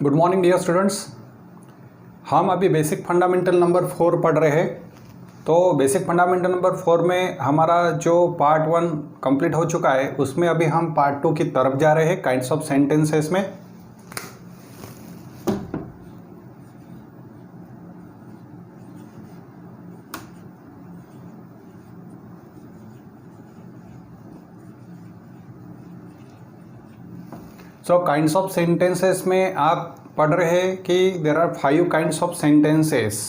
Good morning dear students. हम अभी basic fundamental number 4 पढ़ रहे हैं। तो बेसिक फंडामेंटल नंबर 4 में हमारा जो पार्ट 1 कंप्लीट हो चुका है, उसमें अभी हम पार्ट 2 की तरफ जा रहे हैं, काइंड्स ऑफ सेंटेंसेस में। सो काइंड्स ऑफ सेंटेंसेस में आप पढ़ रहे हैं कि there are 5 kinds of sentences.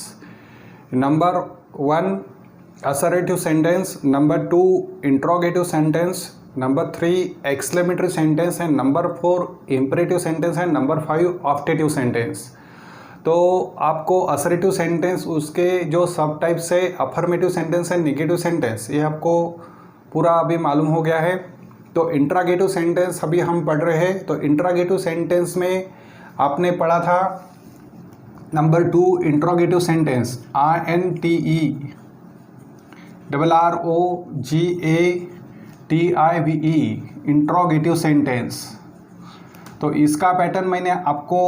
Number 1 assertive sentence, number 2 interrogative sentence, number 3 exclamatory sentence and number 4 imperative sentence and number 5 optative sentence. तो आपको असर्टिव सेंटेंस उसके जो सब टाइप्स है, affirmative sentence and negative sentence, ये आपको पूरा अभी मालूम हो गया है। तो इंट्रोगेटिव सेंटेंस अभी हम पढ़ रहे हैं। तो इंट्रोगेटिव सेंटेंस में आपने पढ़ा था number 2 interrogative sentence, INTERROGATIVE interrogative sentence. तो इसका पैटर्न मैंने आपको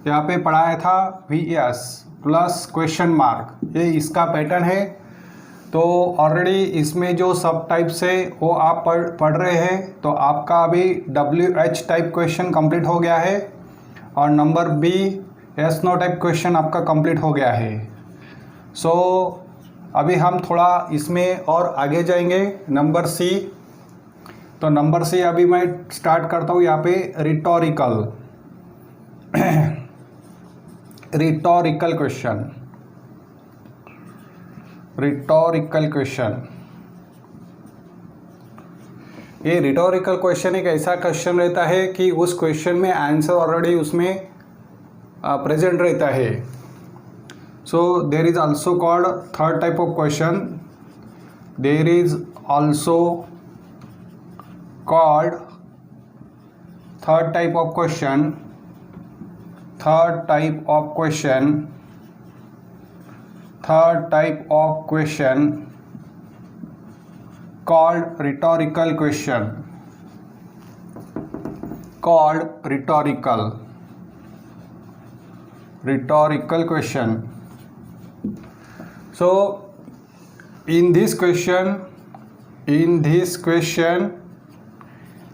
यहाँ पे पढ़ाया था, VS प्लस क्वेश्चन मार्क, ये इसका पैटर्न है। तो ऑलरेडी इसमें जो सब टाइप्स है वो आप पढ़ रहे हैं। तो आपका अभी WH टाइप क्वेश्चन कंप्लीट हो गया है और number B yes no type question आपका कंप्लीट हो गया है। सो अभी हम थोड़ा इसमें और आगे जाएंगे, नंबर C। तो नंबर C अभी मैं स्टार्ट करता हूँ यहाँ पे rhetorical rhetorical question. Rhetorical question, ये रिटोरिकल क्वेश्चन एक ऐसा क्वेश्चन रहता है कि उस क्वेश्चन में आंसर ऑलरेडी उसमें प्रेजेंट रहता है। So there is also called third type of question, there is also called third type of question, third type of question, third type of question called rhetorical question, called rhetorical question. So in this question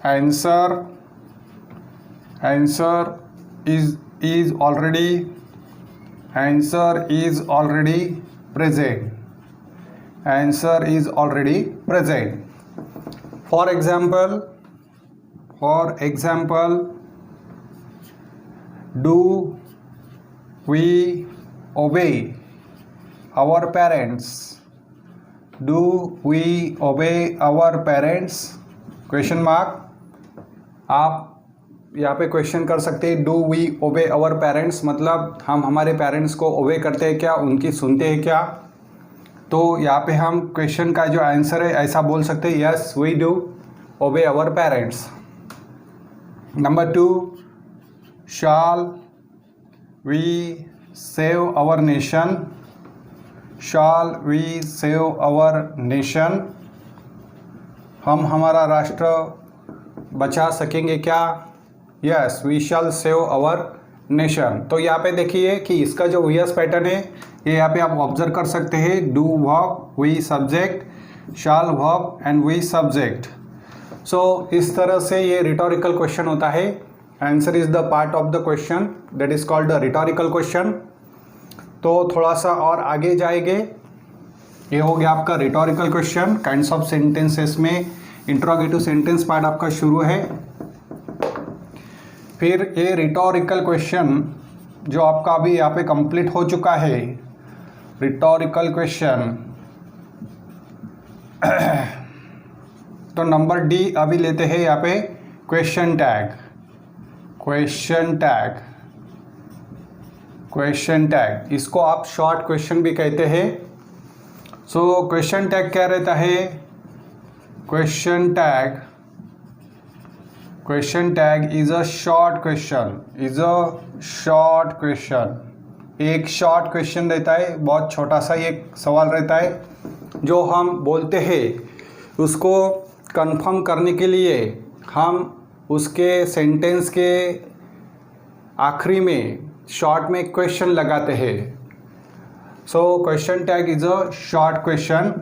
answer is already present. Answer is already present. For example, do we obey our parents? Do we obey our parents? Question mark. आप यहाँ पे question कर सकते हैं, do we ओबे our parents, मतलब हम हमारे पेरेंट्स को ओबे करते हैं क्या, उनकी सुनते हैं क्या। तो यहाँ पे हम क्वेश्चन का जो आंसर है ऐसा बोल सकते हैं, yes we do obey our parents. Number 2, shall we save our nation? Shall we save our nation, हम हमारा राष्ट्र बचा सकेंगे क्या? Yes we shall save our nation. तो यहाँ पे देखिए कि इसका जो VS पैटर्न है, ये यहाँ पे आप ऑब्जर्व कर सकते हैं, do verb we subject, shall verb and we subject. So इस तरह से ये रिटोरिकल क्वेश्चन होता है। Answer is the part of the question, that is called the rhetorical question. तो थोड़ा सा और आगे जाएंगे, ये हो गया आपका rhetorical question. Kinds of sentences में इंट्रोगेटिव सेंटेंस पार्ट आपका शुरू है। फिर ये रिटोरिकल क्वेश्चन जो आपका अभी यहाँ पे कंप्लीट हो चुका है, रिटोरिकल क्वेश्चन। तो नंबर D अभी लेते हैं यहाँ पे क्वेश्चन टैग। क्वेश्चन टैग इसको आप शॉर्ट क्वेश्चन भी कहते हैं। सो क्वेश्चन टैग क्या रहता है? Question tag is a short question, एक शॉर्ट क्वेश्चन रहता है, बहुत छोटा सा एक सवाल रहता है जो हम बोलते हैं, उसको कंफर्म करने के लिए हम उसके सेंटेंस के आखिरी में शॉर्ट में क्वेश्चन लगाते हैं. So question tag is a short question.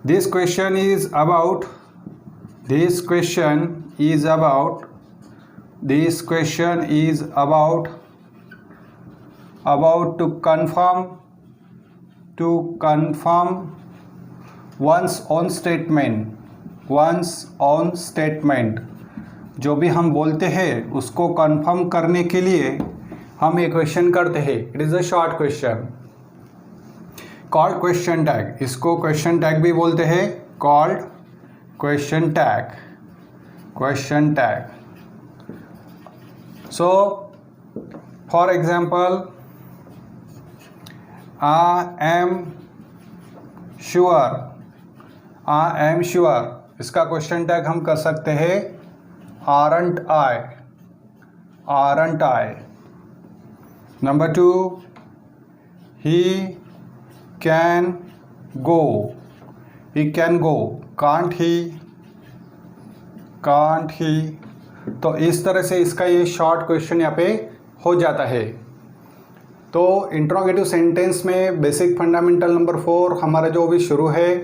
This question is about to confirm one's own statement. जो भी हम बोलते हैं उसको कंफर्म करने के लिए हम ये क्वेश्चन करते हैं. It is a short question called question tag. इसको क्वेश्चन टैग भी बोलते हैं, called question tag. So for example, I am sure. इसका क्वेश्चन टैग हम कर सकते हैं aren't I. Number 2, he can go. Can't he. तो इस तरह से इसका ये शॉर्ट क्वेश्चन यहाँ पे हो जाता है. तो इंट्रोगेटिव सेंटेंस में बेसिक फंडामेंटल नंबर 4 हमारा जो भी शुरू है.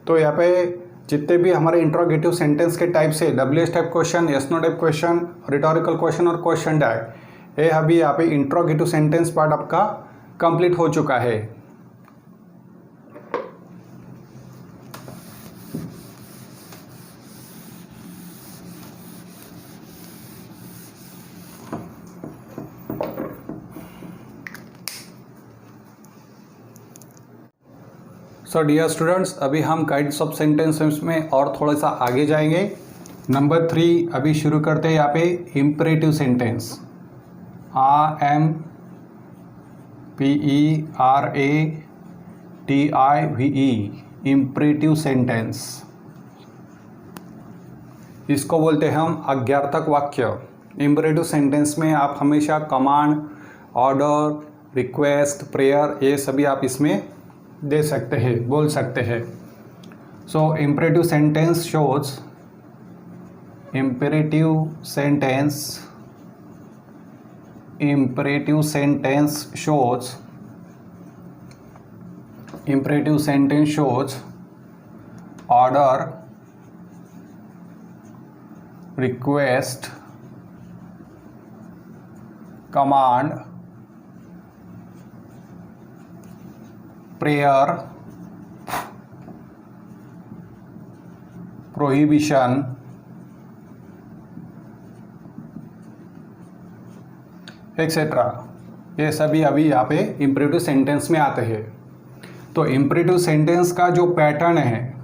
तो यहाँ पे जितने भी हमारे इंट्रोगेटिव सेंटेंस के टाइप से WH type question, yes no type question, rhetorical question और क्वेश्चन टैग, ये अभी यहाँ पे इंट्रोगेटिव सेंटेंस पार्ट आपका कंप्लीट हो चुका है. सो डियर स्टूडेंट्स, अभी हम काइंड्स ऑफ सेंटेंसेस में और थोड़ा सा आगे जाएंगे. नंबर 3 अभी शुरू करते हैं यहाँ पे imperative sentence. IMPERATIVE imperative sentence. इसको बोलते हैं हम आज्ञार्थक वाक्य. इम्परेटिव सेंटेंस में आप हमेशा कमांड, ऑर्डर, रिक्वेस्ट, प्रेयर, ये सभी आप इसमें दे सकते हैं, बोल सकते हैं. So imperative sentence shows order, request, command, prayer, prohibition, etcetera. ये सभी अभी यहाँ पे इम्परेटिव सेंटेंस में आते हैं. तो इम्परेटिव सेंटेंस का जो पैटर्न है,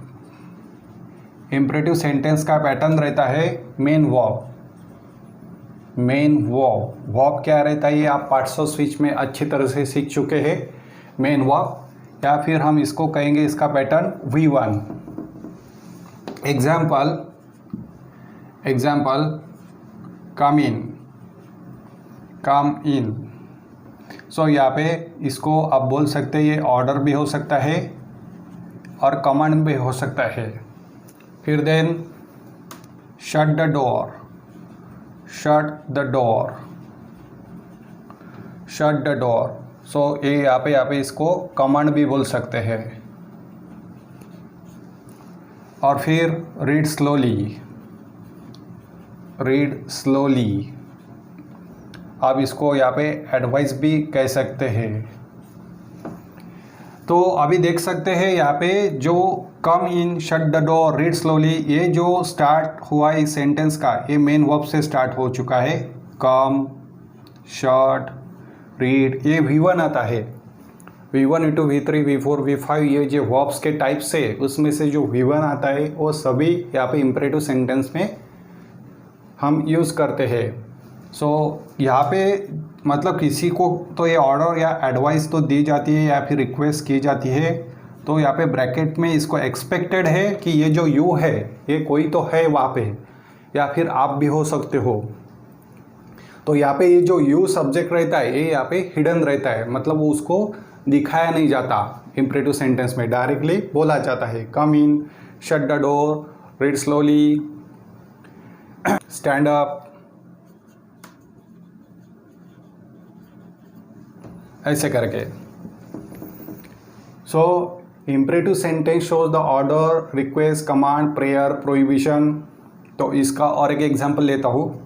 इम्परेटिव सेंटेंस का पैटर्न रहता है मेन वर्ब. वर्ब क्या रहता है ये आप पार्ट्स ऑफ स्पीच में अच्छी तरह से सीख चुके हैं. मेन वर्ब, या फिर हम इसको कहेंगे इसका पैटर्न V1. एग्जाम्पल कम इन. सो यहाँ पे इसको आप बोल सकते हैं, ये ऑर्डर भी हो सकता है और कमांड भी हो सकता है. फिर देन शट द डोर. सो ये यहाँ पे इसको कमांड भी बोल सकते हैं. और फिर रीड स्लोली. आप इसको यहाँ पे एडवाइस भी कह सकते हैं. तो अभी देख सकते हैं यहाँ पे जो come in, shut the door, read slowly, ये जो स्टार्ट हुआ इस सेंटेंस का, ये मेन वर्ब से स्टार्ट हो चुका है. कम, शट, रीड, ये V1 आता है. V1, V2, V3, V4, V5, ये जो वर्ब्स के टाइप से उसमें से जो V1 आता है वो सभी यहाँ पे इम्परेटिव सेंटेंस में हम यूज़ करते हैं. सो यहाँ पे मतलब किसी को तो ये ऑर्डर या एडवाइस तो दी जाती है या फिर रिक्वेस्ट की जाती है. तो यहाँ पे ब्रैकेट में इसको एक्सपेक्टेड है कि ये जो यू है ये कोई तो है वहाँ पे, या फिर आप भी हो सकते हो. तो यहाँ पे ये जो यू सब्जेक्ट रहता है ये यहाँ पे हिडन रहता है, मतलब वो उसको दिखाया नहीं जाता. इम्परेटिव सेंटेंस में डायरेक्टली बोला जाता है. Come in, shut the door, read slowly, stand up, ऐसे करके। So imperative sentence shows the order, request, command, prayer, prohibition. तो इसका और एक एग्जांपल लेता हूँ।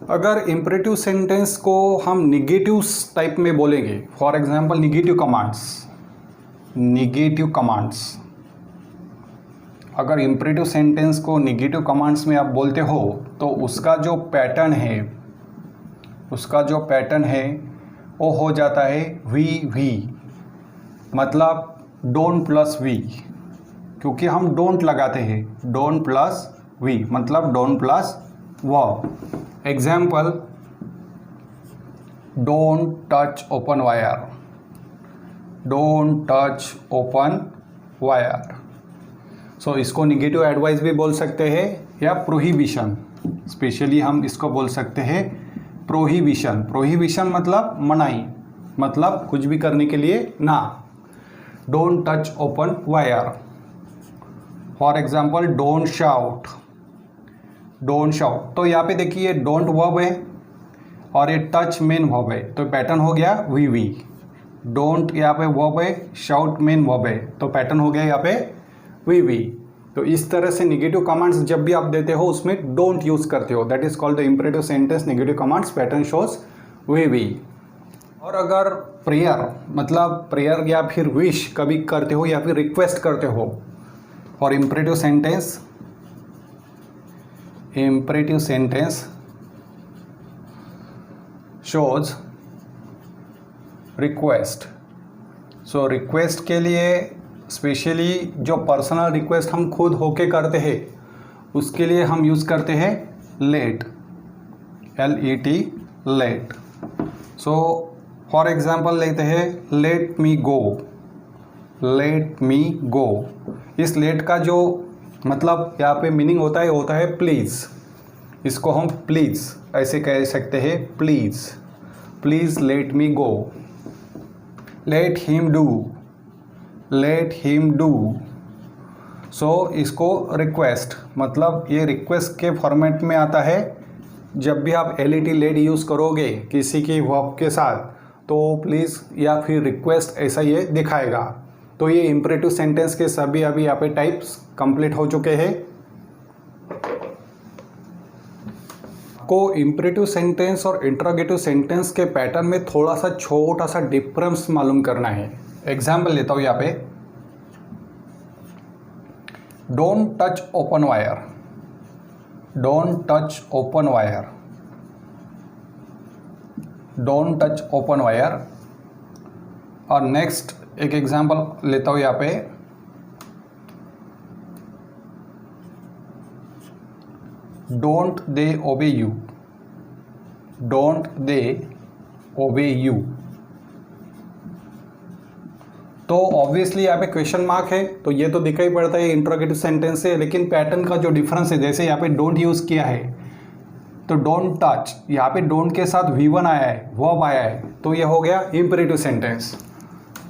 अगर इम्परेटिव सेंटेंस को हम निगेटिव टाइप में बोलेंगे, फॉर एग्जांपल निगेटिव कमांड्स, अगर इम्परेटिव सेंटेंस को निगेटिव कमांड्स में आप बोलते हो तो उसका जो पैटर्न है वो हो जाता है वी, मतलब डोंट प्लस वी, क्योंकि हम डोंट लगाते हैं, डोंट प्लस वी मतलब don't plus verb. Example, don't touch open wire, don't touch open wire. So इसको निगेटिव एडवाइस भी बोल सकते हैं या प्रोहिबिशन, स्पेशली हम इसको बोल सकते हैं प्रोहिबिशन मतलब मनाही, मतलब कुछ भी करने के लिए ना। Don't touch open wire. For example, don't shout. तो यहाँ पे देखिए डोंट वर्ब है और ये टच मेन वर्ब है, तो पैटर्न हो गया वी। डोंट यहाँ पे वर्ब है, शाउट मेन वर्ब है, तो पैटर्न हो गया यहाँ पे वी। तो इस तरह से निगेटिव कमांड्स जब भी आप देते हो उसमें डोंट यूज करते हो, that is called the imperative sentence negative commands, pattern shows we. और अगर प्रेयर या फिर विश कभी करते हो या फिर रिक्वेस्ट करते हो, for imperative sentence shows request. So request के लिए स्पेशली जो पर्सनल रिक्वेस्ट हम खुद होके करते हैं उसके लिए हम यूज़ करते हैं let, LET, let. So for example लेते हैं लेट मी गो। इस लेट का जो मतलब यहाँ पे मीनिंग होता है प्लीज़। इसको हम प्लीज़ ऐसे कह सकते हैं, please let me go. Let him do. So इसको रिक्वेस्ट, मतलब ये रिक्वेस्ट के फॉर्मेट में आता है। जब भी आप LET लेट यूज़ करोगे किसी की वर्ब के साथ तो प्लीज़ या फिर रिक्वेस्ट ऐसा ये दिखाएगा। तो ये इंपरेटिव सेंटेंस के सभी अभी यहाँ पे टाइप्स कंप्लीट हो चुके हैं। को इंपरेटिव सेंटेंस और इंट्रोगेटिव सेंटेंस के पैटर्न में थोड़ा सा छोटा सा डिफरेंस मालूम करना है। एग्जाम्पल लेता हूँ यहाँ पे, डोंट टच ओपन वायर। और नेक्स्ट एक एग्जाम्पल लेता हूँ यहाँ पे, डोंट दे ओबे यू। तो ऑब्वियसली यहाँ पे क्वेश्चन मार्क है, तो ये तो दिखाई पड़ता है इंट्रोगेटिव सेंटेंस से, लेकिन पैटर्न का जो डिफरेंस है, जैसे यहाँ पे डोंट यूज़ किया है तो डोंट टच, यहाँ पे डोंट के साथ V1 आया है, वर्ब आया है, तो ये हो गया इंपेरेटिव सेंटेंस।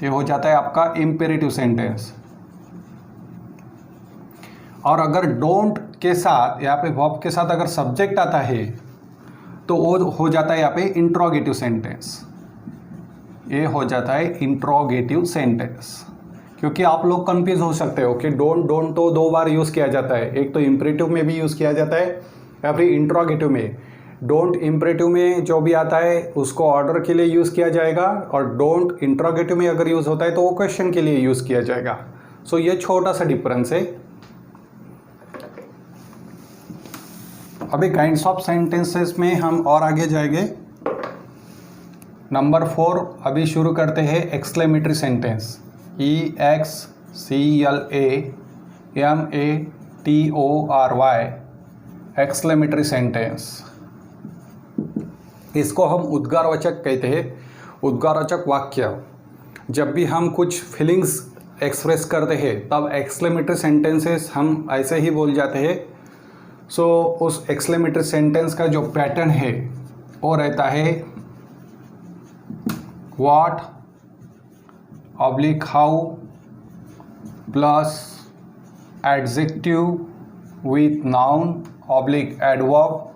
ये हो जाता है आपका इंपेरेटिव सेंटेंस। और अगर डोंट के साथ यहाँ पे वर्ब के साथ अगर सब्जेक्ट आता है तो वो हो जाता है यहाँ पे इंट्रोगेटिव सेंटेंस। ये हो जाता है इंट्रोगेटिव सेंटेंस, क्योंकि आप लोग कंफ्यूज हो सकते हो कि डोंट तो दो बार यूज़ किया जाता है, एक तो इंपरेटिव में भी यूज़ किया जाता है या फिर इंट्रोगेटिव में। डोंट इंपरेटिव में जो भी आता है उसको ऑर्डर के लिए यूज़ किया जाएगा, और डोंट इंट्रोगेटिव में अगर यूज़ होता है तो वो क्वेश्चन के लिए यूज़ किया जाएगा। सो ये छोटा सा डिफरेंस है। अभी काइंड्स ऑफ सेंटेंसेस में हम और आगे जाएंगे। नंबर 4 अभी शुरू करते हैं exclamatory sentence, EXCLAMATORY, exclamatory sentence. इसको हम उद्गारवाचक कहते हैं, उद्गारवाचक वाक्य। जब भी हम कुछ फीलिंग्स एक्सप्रेस करते हैं तब एक्सक्लेमेटरी सेंटेंसेस हम ऐसे ही बोल जाते हैं। सो उस एक्सक्लेमेटरी सेंटेंस का जो पैटर्न है वो रहता है what oblique how plus adjective with noun oblique adverb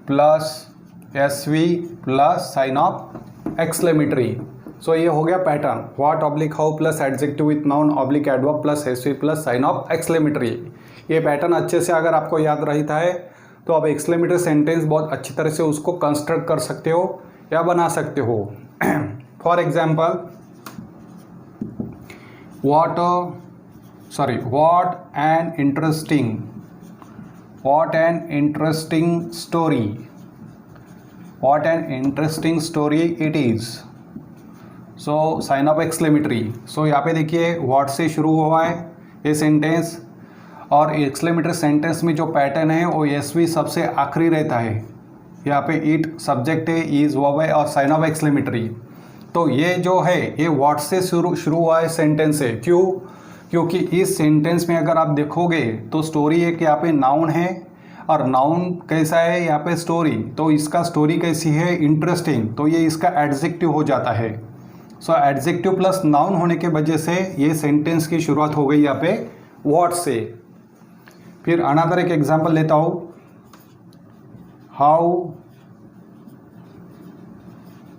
plus SV plus sign of exclamatory. सो ये हो गया pattern, what oblique how plus adjective with noun oblique adverb plus SV plus sign of exclamatory. ये pattern अच्छे से अगर आपको याद रहता है तो आप एक्सक्लेमेटरी सेंटेंस बहुत अच्छी तरह से उसको कंस्ट्रक्ट कर सकते हो या बना सकते हो. For example, what an interesting story it is. So sign of exclamatory. So यहाँ पे देखिए व्हाट से शुरू हुआ है ये सेंटेंस, और एक्सक्लेमेटरी सेंटेंस में जो पैटर्न है वो SV सबसे आखिरी रहता है. यहाँ पे इट सब्जेक्ट है, इज वर्ब है और साइन ऑफ एक्सक्लेमेटरी. तो ये जो है ये व्हाट से शुरू हुआ है सेंटेंस है. क्यों? क्योंकि इस सेंटेंस में अगर आप देखोगे तो स्टोरी एक यहाँ पे नाउन है, और नाउन कैसा है यहाँ पे स्टोरी, तो इसका स्टोरी कैसी है, इंटरेस्टिंग, तो ये इसका एडजेक्टिव हो जाता है. सो एडजेक्टिव प्लस नाउन होने के वजह से ये सेंटेंस की शुरुआत हो गई यहाँ पे व्हाट से. फिर अनदर एक एग्जांपल लेता हूँ, हाउ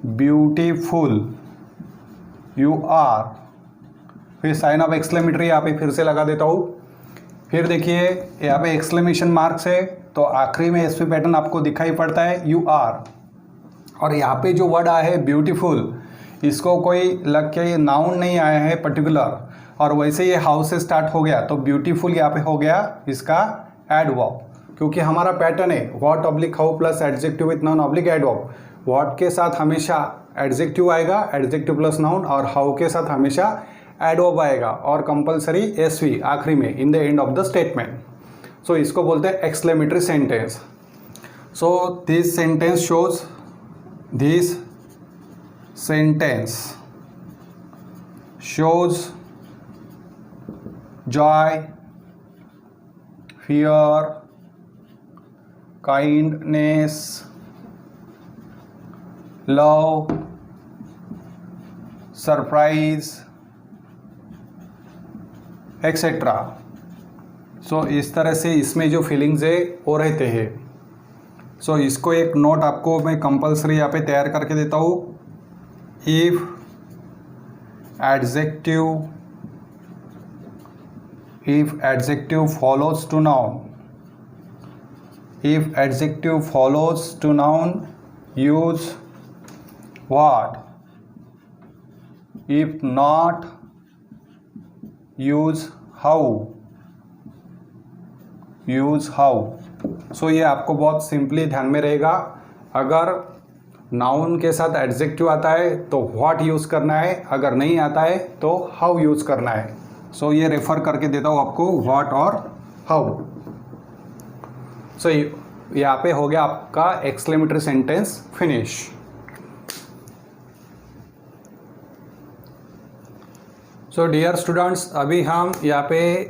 ब्यूटीफुल यू आर. फिर साइन ऑफ एक्सक्लेमेटरी यहाँ पे फिर से लगा देता हूँ. फिर देखिए यहाँ पे एक्सक्लेमेशन मार्क्स है, तो आखिरी में SV पैटर्न आपको दिखाई पड़ता है यू आर. और यहाँ पे जो वर्ड आया है ब्यूटीफुल, इसको कोई लग के नाउन नहीं आया है पर्टिकुलर, और वैसे ये हाउ से स्टार्ट हो गया तो ब्यूटीफुल यहाँ पे हो गया इसका एडवर्ब. क्योंकि हमारा पैटर्न है what oblique how plus adjective with noun oblique adverb. What के साथ हमेशा एडजेक्टिव आएगा, एडजेक्टिव प्लस नाउन, और हाउ के साथ हमेशा एडवर्ब आएगा, और कंपलसरी SV आखिरी में in the end of the statement. So इसको बोलते हैं exclamatory sentence. So this sentence shows joy, fear, kindness, love, surprise, etc. So इस तरह से इसमें जो फीलिंग्स है वो रहते हैं. सो इसको एक नोट आपको मैं कंपलसरी यहाँ पे तैयार करके देता हूँ. if adjective follows to noun, use what? If not, use how. सो ये आपको बहुत सिंपली ध्यान में रहेगा. अगर नाउन के साथ एडजेक्टिव आता है तो व्हाट यूज़ करना है, अगर नहीं आता है तो हाउ यूज़ करना है. सो ये रेफर करके देता हूँ आपको व्हाट और हाउ. सो यहाँ पे हो गया आपका exclamatory sentence finish. So dear students, अभी हम यहाँ पे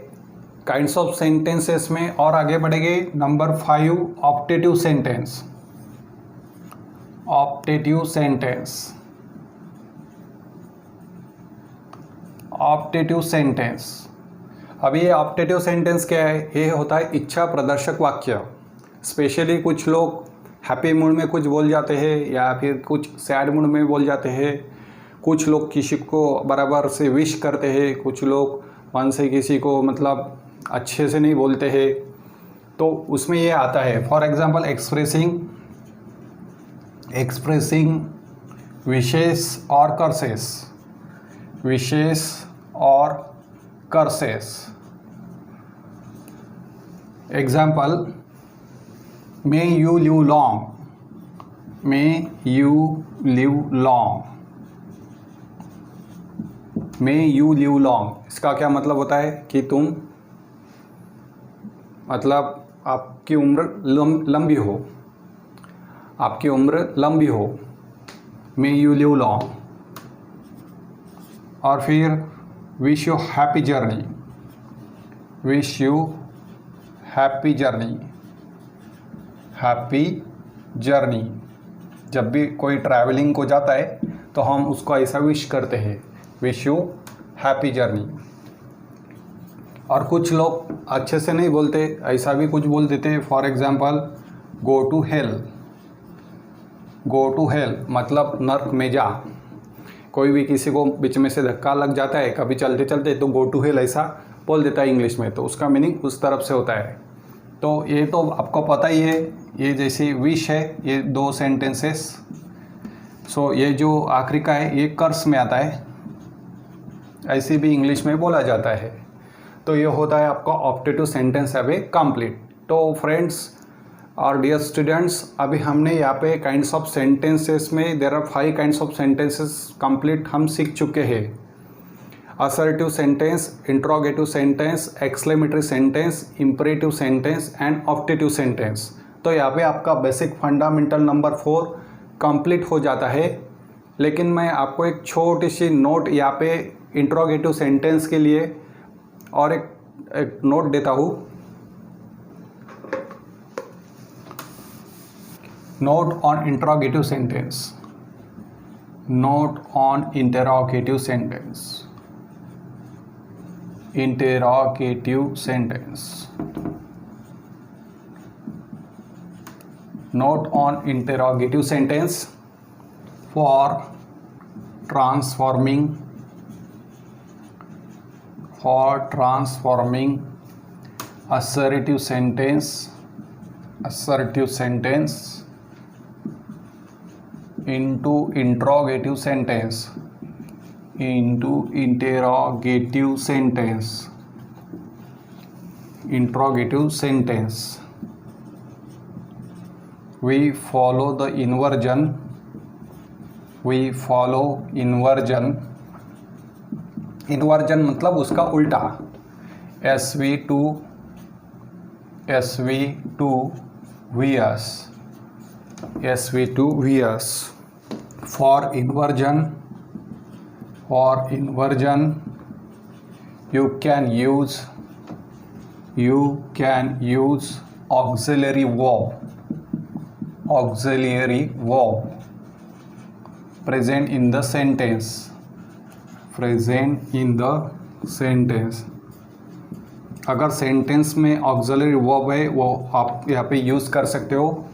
काइंड्स ऑफ सेंटेंसेस में और आगे बढ़ेंगे. Number 5, optative sentence. Optative sentence. अभी ये ऑप्टेटिव सेंटेंस क्या है? ये होता है इच्छा प्रदर्शक वाक्य. स्पेशली कुछ लोग हैप्पी मूड में कुछ बोल जाते हैं, या फिर कुछ सैड मूड में बोल जाते हैं. कुछ लोग किसी को बराबर से विश करते हैं, कुछ लोग मन से किसी को मतलब अच्छे से नहीं बोलते हैं, तो उसमें ये आता है. फॉर एग्जांपल, एक्सप्रेसिंग विशेष और curses. Example, may you live long. इसका क्या मतलब होता है कि तुम मतलब आपकी उम्र लंबी हो. May you live long. और फिर विश यू हैप्पी जर्नी. जब भी कोई ट्रैवलिंग को जाता है तो हम उसको ऐसा विश करते हैं, विश यू हैप्पी जर्नी. और कुछ लोग अच्छे से नहीं बोलते, ऐसा भी कुछ बोल देते। For example go to hell. Go to hell मतलब नर्क में जा। कोई भी किसी को बीच में से धक्का लग जाता है कभी चलते चलते तो गो टू हेल ऐसा बोल देता है इंग्लिश में, तो उसका मीनिंग उस तरफ से होता है। तो ये तो आपको पता ही है, ये जैसी विश है, ये 2 सेंटेंसेस। सो ये जो आखिरी का है ये कर्स में आता है, ऐसे भी इंग्लिश में बोला जाता है। तो ये होता है आपका ऑप्टेटिव सेंटेंस है वे कंप्लीट। तो फ्रेंड्स और डियर स्टूडेंट्स, अभी हमने यहाँ पे काइंड्स ऑफ सेंटेंसेस में there are 5 kinds of sentences complete हम सीख चुके हैं। Assertive sentence, interrogative sentence, exclamatory sentence, imperative sentence and optative sentence. तो यहाँ पे आपका बेसिक फंडामेंटल नंबर 4 कंप्लीट हो जाता है। लेकिन मैं आपको एक छोटी सी नोट यहाँ पे इंट्रोगेटिव सेंटेंस के लिए और एक नोट देता हूँ। Note on interrogative sentence. Note on interrogative sentence. Interrogative sentence. Note on interrogative sentence for transforming assertive sentence into interrogative sentence interrogative sentence. We follow the inversion. Inversion मतलब उसका उल्टा। SV2 VS। For inversion you can use auxiliary verb present in the sentence। अगर sentence में auxiliary verb है वो आप यहाँ पे यूज़ कर सकते हो।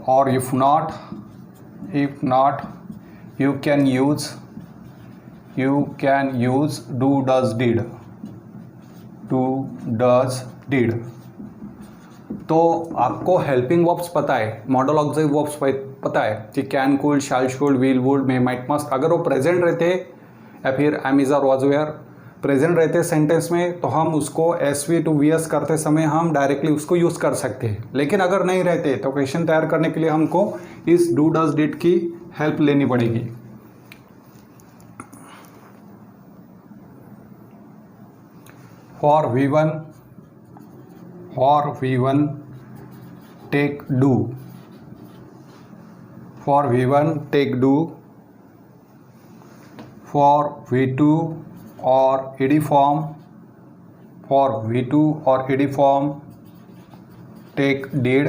और if not you can use do does did. तो आपको हेल्पिंग वर्ब्स पता है, मॉडल ऑक्सिलरी वर्ब्स पता है कि can, could, shall, should, will, would, may, might, must. अगर वो प्रेजेंट रहते या फिर am, is, are, was, were present रहते सेंटेंस में तो हम उसको SV2 VS करते समय हम डायरेक्टली उसको यूज़ कर सकते हैं। लेकिन अगर नहीं रहते तो क्वेश्चन तैयार करने के लिए हमको इस डू डज डिड की हेल्प लेनी पड़ेगी। For V1 take do। For V1 take do। For V2 or ed form take did।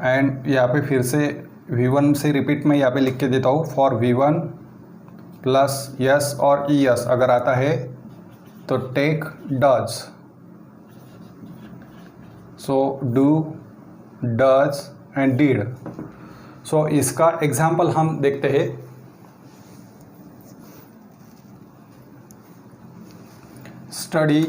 And यहाँ पे फिर से V1 से रिपीट में यहाँ पे लिख के देता हूँ। फॉर V1 प्लस यस और ES अगर आता है तो take does. So do, does and did. So इसका एग्जाम्पल हम देखते हैं। Study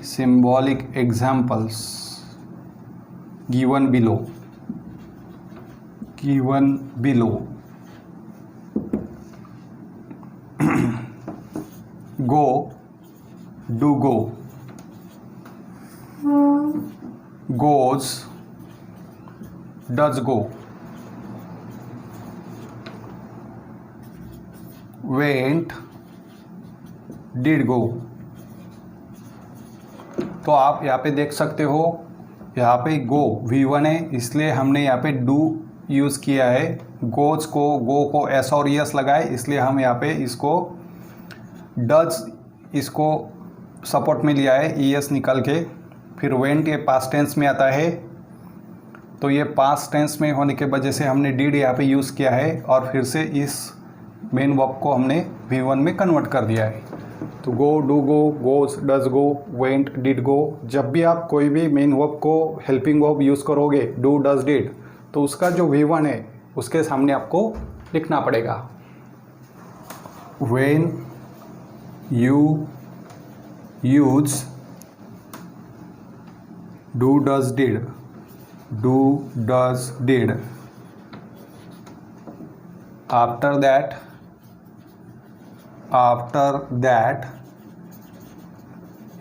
symbolic examples given below। go, do go, goes, does go, went, did go। तो आप यहाँ पे देख सकते हो, यहाँ पे गो V1 है इसलिए हमने यहाँ पे डू यूज़ किया है। गो को एस और एस लगाए इसलिए हम यहाँ पे इसको डज इसको सपोर्ट में लिया है ES निकल के। फिर वेंट ये पास्ट टेंस में आता है, तो ये पास्ट टेंस में होने के वजह से हमने डिड यहाँ पे यूज़ किया है और फिर से इस मेन वर्ब को हमने V1 में कन्वर्ट कर दिया है। तो go, do go, goes, does go, went, did go. जब भी आप कोई भी मेन वर्ब को हेल्पिंग वर्ब यूज़ करोगे, डू, डज, डिड, तो उसका जो V1 है उसके सामने आपको लिखना पड़ेगा। When you use do, does, did, do, does, did, after that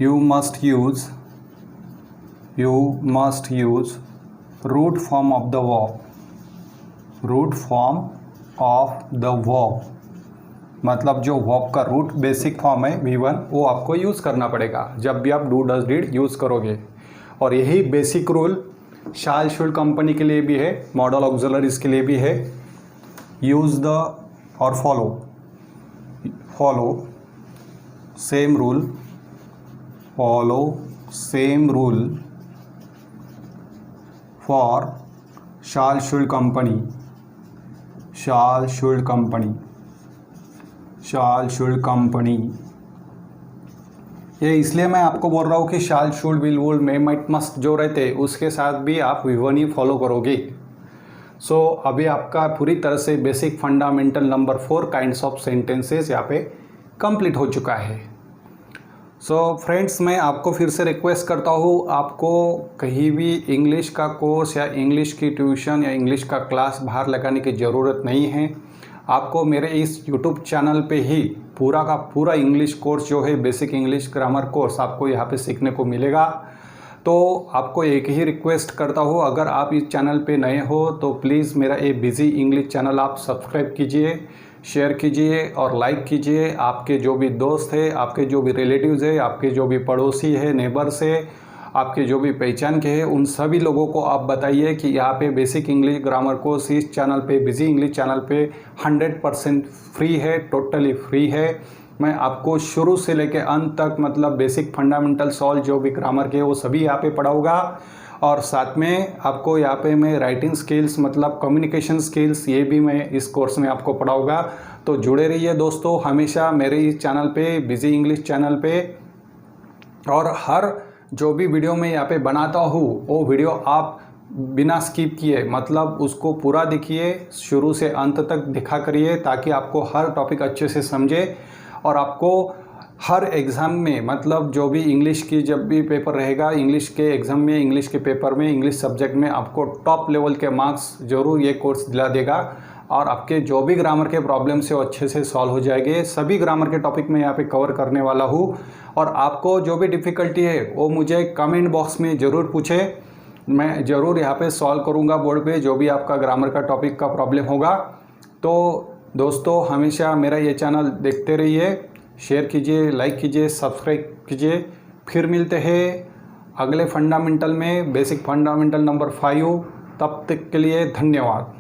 you must use root form of the verb, मतलब जो वर्ब का रूट बेसिक फॉर्म है V1 वो आपको यूज़ करना पड़ेगा जब भी आप डू, डज, डिड यूज़ करोगे। और यही basic rule shall should company के लिए भी है, मॉडल ऑक्सिलरीज के लिए भी है। यूज़ द और follow same rule for shall should company। ये इसलिए मैं आपको बोल रहा हूँ कि shall, should, will, would, may, might, must जो रहते उसके साथ भी आप V1 ही फॉलो करोगे। सो अभी आपका पूरी तरह से basic fundamental number 4 kinds of sentences यहाँ पे कंप्लीट हो चुका है। सो फ्रेंड्स, मैं आपको फिर से रिक्वेस्ट करता हूँ, आपको कहीं भी इंग्लिश का कोर्स या इंग्लिश की ट्यूशन या इंग्लिश का क्लास बाहर लगाने की ज़रूरत नहीं है। आपको मेरे इस यूट्यूब चैनल पे ही पूरा का पूरा इंग्लिश कोर्स जो है बेसिक इंग्लिश ग्रामर कोर्स आपको यहाँ पे सीखने को मिलेगा। तो आपको एक ही रिक्वेस्ट करता हूँ, अगर आप इस चैनल पे नए हो तो प्लीज़ मेरा ये बिजी इंग्लिश चैनल आप सब्सक्राइब कीजिए, शेयर कीजिए और लाइक कीजिए। आपके जो भी दोस्त है, आपके जो भी रिलेटिव्स है, आपके जो भी पड़ोसी है, नेबर्स है, आपके जो भी पहचान के हैं, उन सभी लोगों को आप बताइए कि यहाँ पे बेसिक इंग्लिश ग्रामर कोर्स इस चैनल पे, बिजी इंग्लिश चैनल पे 100% फ्री है, टोटली फ्री है। मैं आपको शुरू से लेके अंत तक मतलब बेसिक फंडामेंटल सॉल्व जो भी ग्रामर के वो सभी यहाँ पे पढ़ाऊँगा और साथ में आपको यहाँ पे मैं राइटिंग स्किल्स मतलब कम्युनिकेशन स्किल्स ये भी मैं इस कोर्स में आपको पढ़ाऊँगा। तो जुड़े रहिए दोस्तों हमेशा मेरे इस चैनल पे, बिजी इंग्लिश चैनल पे। और हर जो भी वीडियो मैं यहाँ पे बनाता हूँ वो वीडियो आप बिना स्किप किए मतलब उसको पूरा देखिए, शुरू से अंत तक देखा करिए ताकि आपको हर टॉपिक अच्छे से समझे और आपको हर एग्ज़ाम में मतलब जो भी इंग्लिश की जब भी पेपर रहेगा, इंग्लिश के एग्ज़ाम में, इंग्लिश के पेपर में, इंग्लिश सब्जेक्ट में आपको टॉप लेवल के मार्क्स ज़रूर ये कोर्स दिला देगा और आपके जो भी ग्रामर के प्रॉब्लम से वो अच्छे से सॉल्व हो जाएंगे। सभी ग्रामर के टॉपिक मैं यहाँ पे कवर करने वाला हूँ और आपको जो भी डिफ़िकल्टी है वो मुझे कमेंट बॉक्स में ज़रूर पूछे, मैं ज़रूर यहाँ पे सॉल्व करूँगा बोर्ड पे जो भी आपका ग्रामर का टॉपिक का प्रॉब्लम होगा। तो दोस्तों हमेशा मेरा ये चैनल देखते रहिए, शेयर कीजिए, लाइक कीजिए, सब्सक्राइब कीजिए। फिर मिलते हैं अगले फंडामेंटल में, बेसिक फंडामेंटल नंबर 5। तब तक के लिए धन्यवाद।